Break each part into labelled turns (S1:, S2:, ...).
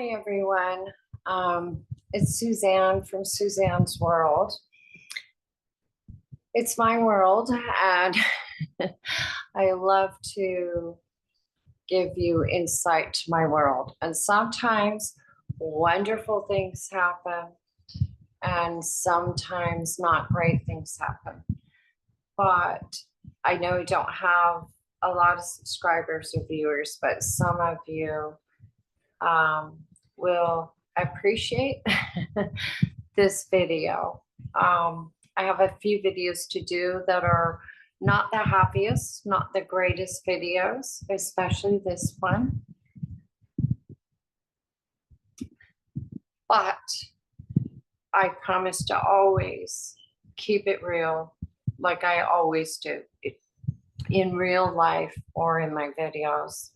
S1: Hi, everyone. It's Suzanne from Suzannesworld. It's my world, and I love to give you insight to my world. And sometimes wonderful things happen, and sometimes not great things happen. But I know I don't have a lot of subscribers or viewers, but some of you will appreciate this video. I have a few videos to do that are not the happiest, not the greatest videos, especially this one. But I promise to always keep it real, like I always do, in real life or in my videos.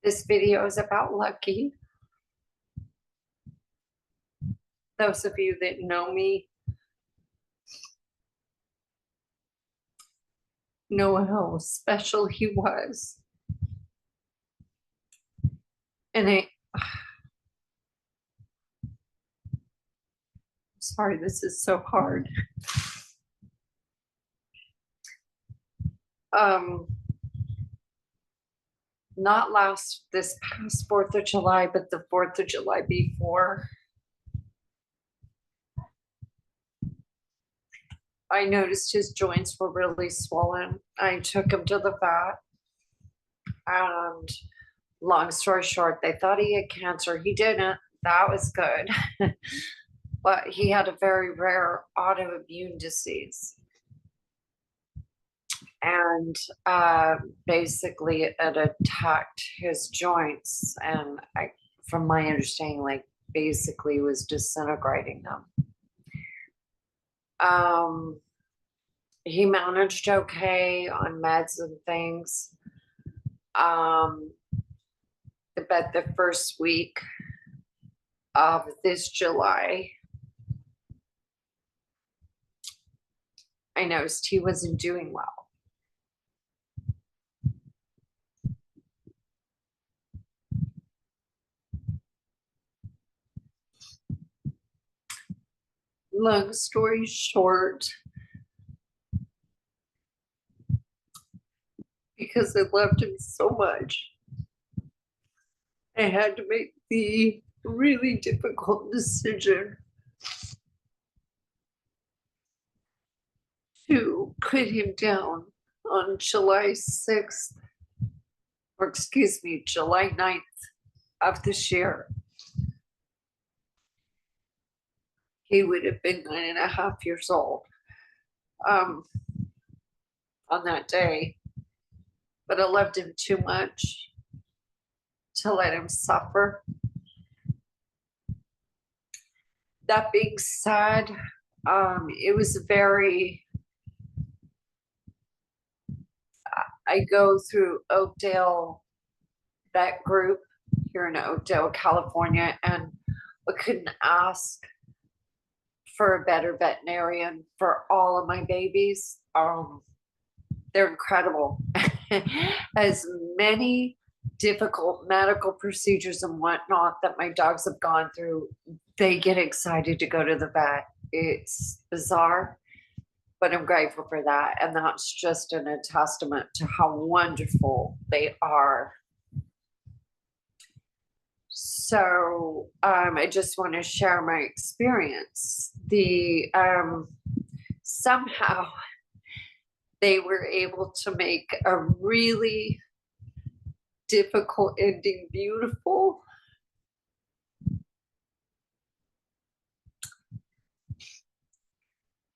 S1: This video is about Lucky. Those of you that know me know how special he was. And I'm sorry, this is so hard. Not this past 4th of July, but the 4th of July before, I noticed his joints were really swollen. I took him to the vet, and long story short, they thought he had cancer. He didn't. That was good. But he had a very rare autoimmune disease. And basically it attacked his joints, and from my understanding, like basically was disintegrating them. He managed okay on meds and things. But the first week of this July, I noticed he wasn't doing well. Long story short, because I loved him so much, I had to make the really difficult decision to put him down on July 6th, or excuse me, July 9th of this year. He would have been 9.5 years old on that day, but I loved him too much to let him suffer. That being said, it was I go through Oakdale vet group here in Oakdale, California, and I couldn't ask for a better veterinarian for all of my babies. They're incredible. As many difficult medical procedures and whatnot that my dogs have gone through, they get excited to go to the vet. It's bizarre, but I'm grateful for that. And that's just a testament to how wonderful they are. So I just want to share my experience. Somehow they were able to make a really difficult ending beautiful.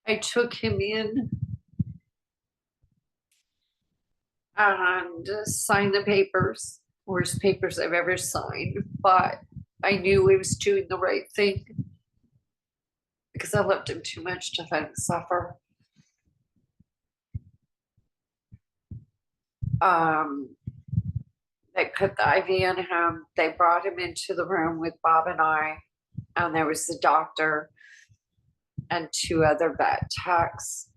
S1: I took him in and signed the papers. Worst papers I've ever signed, but I knew I was doing the right thing because I loved him too much to let him suffer. They put the IV in him. They brought him into the room with Bob and I, and there was the doctor and 2 other vet techs.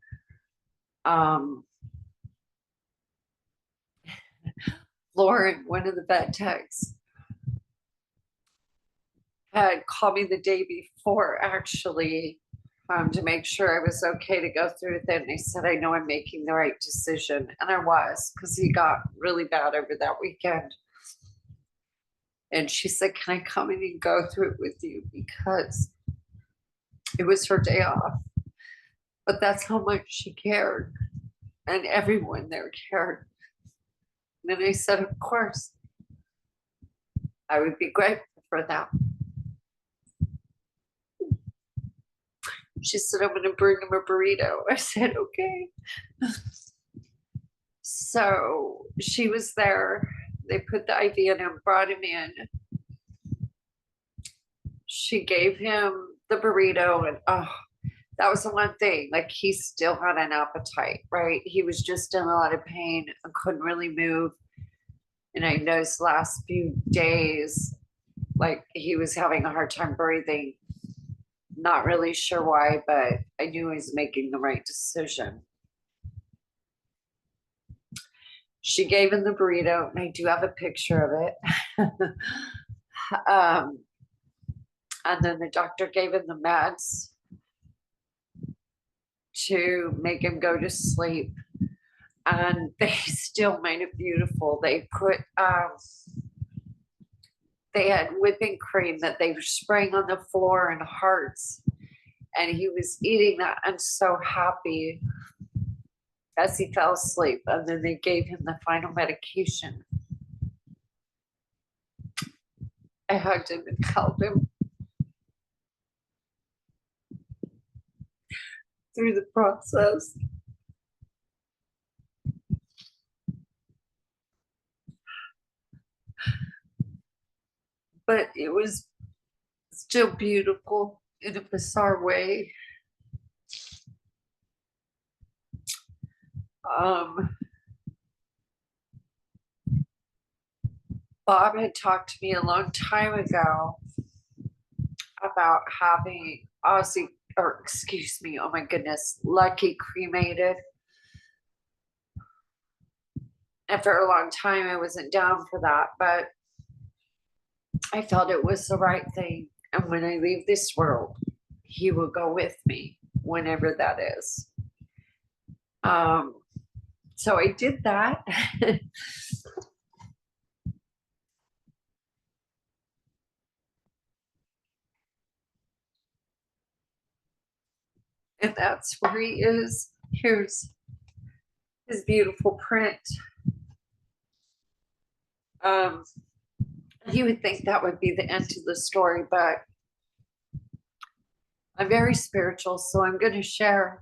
S1: Lauren, one of the vet techs, had called me the day before actually, to make sure I was okay to go through with it. And I said, I know I'm making the right decision. And I was, because he got really bad over that weekend. And she said, can I come in and go through it with you? Because it was her day off. But that's how much she cared. And everyone there cared. And then I said, of course, I would be grateful for that. She said, I'm going to bring him a burrito. I said, okay. So she was there. They put the IV in him, brought him in. She gave him the burrito, and oh, that was the one thing. Like, he still had an appetite, right? He was just in a lot of pain and couldn't really move. And I noticed last few days, like, he was having a hard time breathing. Not really sure why, but I knew he was making the right decision. She gave him the burrito, and I do have a picture of it. And then the doctor gave him the meds to make him go to sleep. And they still made it beautiful. They put, they had whipping cream that they were spraying on the floor and hearts. And he was eating that and so happy as he fell asleep. And then they gave him the final medication. I hugged him and held him through the process. But it was still beautiful in a bizarre way. Bob had talked to me a long time ago about having Ozzy, or excuse me, oh my goodness, Lucky cremated. And for a long time, I wasn't down for that, but I felt it was the right thing. And when I leave this world, he will go with me, whenever that is. So I did that. And that's where he is. Here's his beautiful print. You would think that would be the end to the story, but I'm very spiritual, so I'm going to share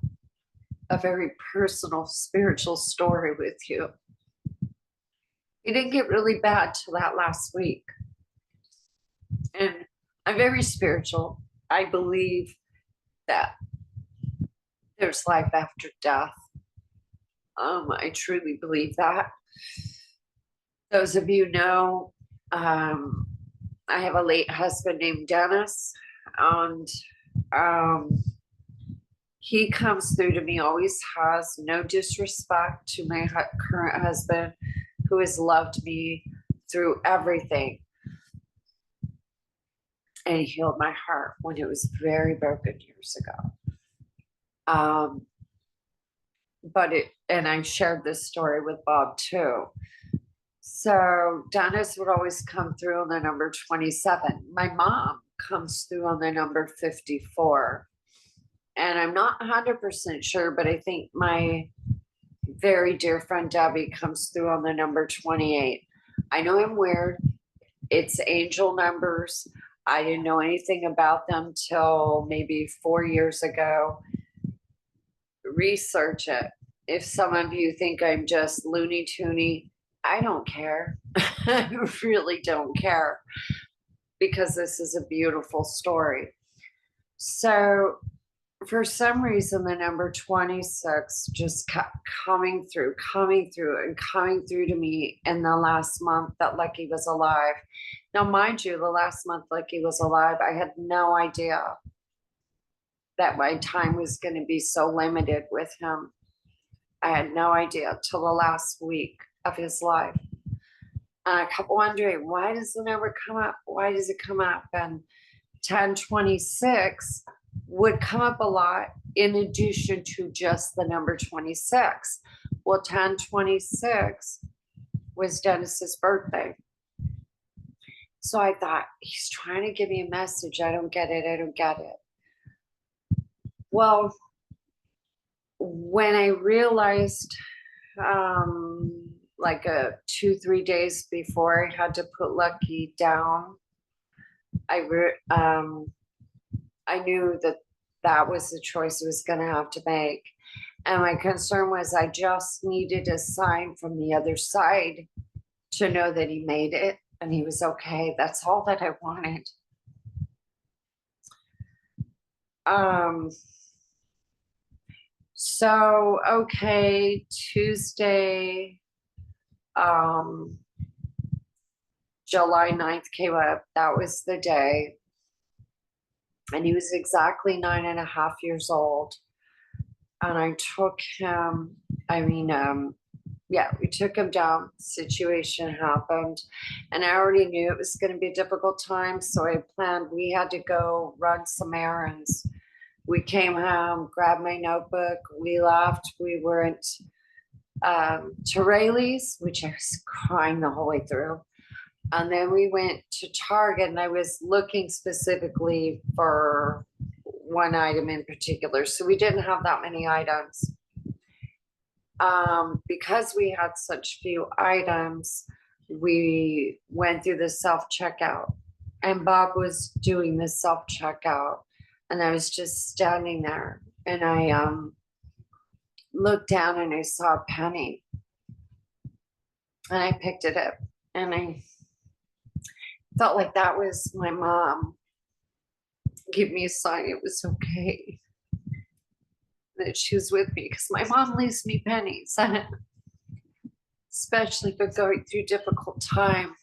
S1: a very personal spiritual story with you. It didn't get really bad till that last week. And I'm very spiritual. I believe that there's life after death. I truly believe that. Those of you know, I have a late husband named Dennis, and he comes through to me, always has, no disrespect to my current husband, who has loved me through everything. And he healed my heart when it was very broken years ago. And I shared this story with Bob too. So Dennis would always come through on the number 27. My mom comes through on the number 54. And I'm not 100% sure, but I think my very dear friend Debbie comes through on the number 28. I know I'm weird. It's angel numbers. I didn't know anything about them till maybe 4 years ago. Research it. If some of you think I'm just loony toony, I don't care. I really don't care, because this is a beautiful story. So for some reason, the number 26 just kept coming through to me in the last month that Lucky was alive. Now, mind you, the last month Lucky was alive, I had no idea that my time was going to be so limited with him. I had no idea till the last week of his life. And I kept wondering, why does the number come up? Why does it come up? And 1026 would come up a lot in addition to just the number 26. Well, 1026 was Dennis's birthday. So I thought, he's trying to give me a message. I don't get it. I don't get it. Well, when I realized, like 2-3 days before I had to put Lucky down, I knew that that was the choice I was going to have to make. And my concern was I just needed a sign from the other side to know that he made it and he was okay. That's all that I wanted. So, okay, Tuesday, July 9th came up. That was the day. And he was exactly 9.5 years old. And I took him, we took him down. Situation happened. And I already knew it was going to be a difficult time. So I planned we had to go run some errands. We came home, grabbed my notebook. We left. We went to Rayleigh's, which I was crying the whole way through. And then we went to Target, and I was looking specifically for one item in particular. So we didn't have that many items. Because we had such few items, we went through the self-checkout, and Bob was doing the self-checkout, and I was just standing there, and I looked down and I saw a penny, and I picked it up, and I felt like that was my mom give me a sign it was okay, that she was with me, because my mom leaves me pennies, especially for going through difficult time.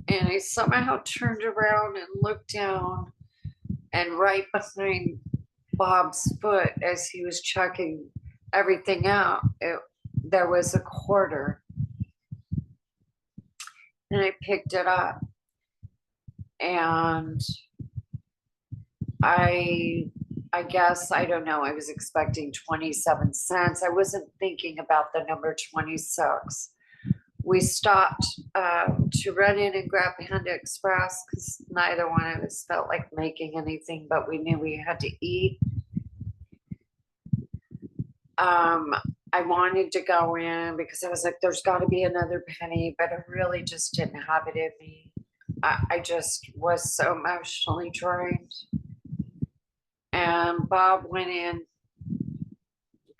S1: And I somehow turned around and looked down, and right behind Bob's foot, as he was checking everything out, there was a quarter. And I picked it up, and I guess, I don't know, I was expecting 27 cents. I wasn't thinking about the number 26. We stopped to run in and grab Panda Express because neither one of us felt like making anything, but we knew we had to eat. I wanted to go in because I was like, there's got to be another penny, but I really just didn't have it in me. I just was so emotionally drained. And Bob went in,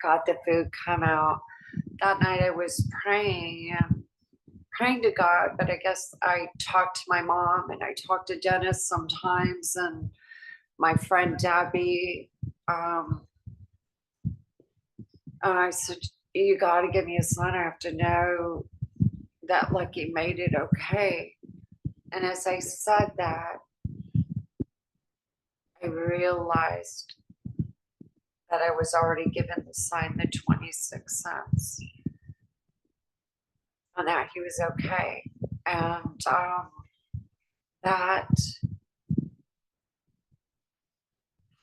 S1: got the food, come out. That night I was praying to God, but I guess I talked to my mom, and I talked to Dennis sometimes, and my friend Debbie. And I said, you got to give me a sign. I have to know that Lucky made it okay. And as I said that, I realized that I was already given the sign, the 26 cents, and that he was okay. And that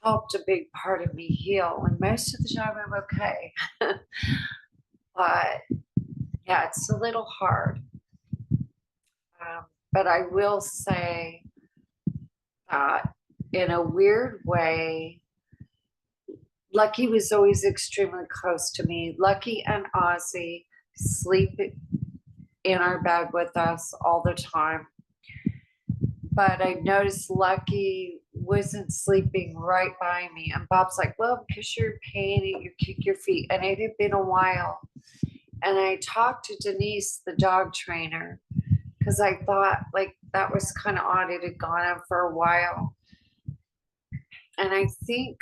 S1: helped a big part of me heal. And most of the time I'm okay. But yeah, it's a little hard. But I will say that in a weird way, Lucky was always extremely close to me. Lucky and Ozzy sleep in our bed with us all the time. But I noticed Lucky wasn't sleeping right by me. And Bob's like, well, because you're in pain and you kick your feet. And it had been a while. And I talked to Denise, the dog trainer, because I thought like that was kind of odd. It had gone on for a while. And I think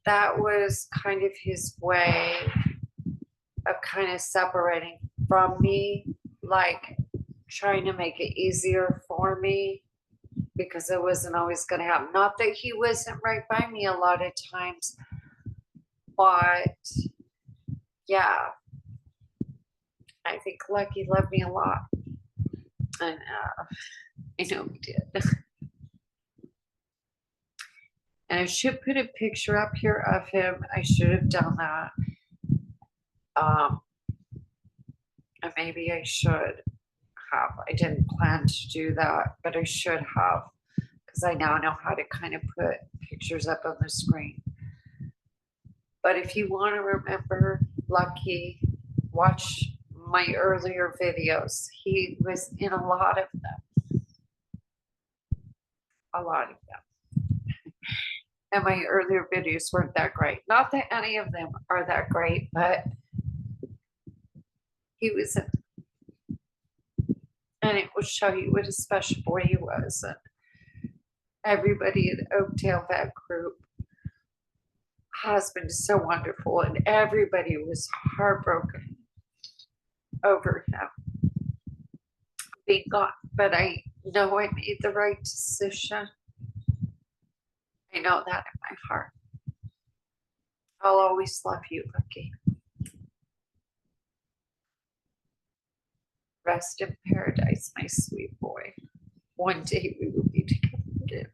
S1: that was kind of his way of kind of separating from me, like trying to make it easier for me, because it wasn't always going to happen. Not that he wasn't right by me a lot of times, but yeah. I think Lucky loved me a lot. And I know he did. And I should put a picture up here of him. I should have done that. And maybe I should have. I didn't plan to do that, but I should have, because I now know how to kind of put pictures up on the screen. But if you want to remember Lucky, watch my earlier videos. He was in a lot of them. A lot of them. And my earlier videos weren't that great. Not that any of them are that great, but he was in. And it will show you what a special boy he was. And everybody in Oakdale, that group, has been so wonderful. And everybody was heartbroken over him being gone. But I know I made the right decision. I know that in my heart. I'll always love you, Lucky. Rest in paradise, my sweet boy. One day we will be together again.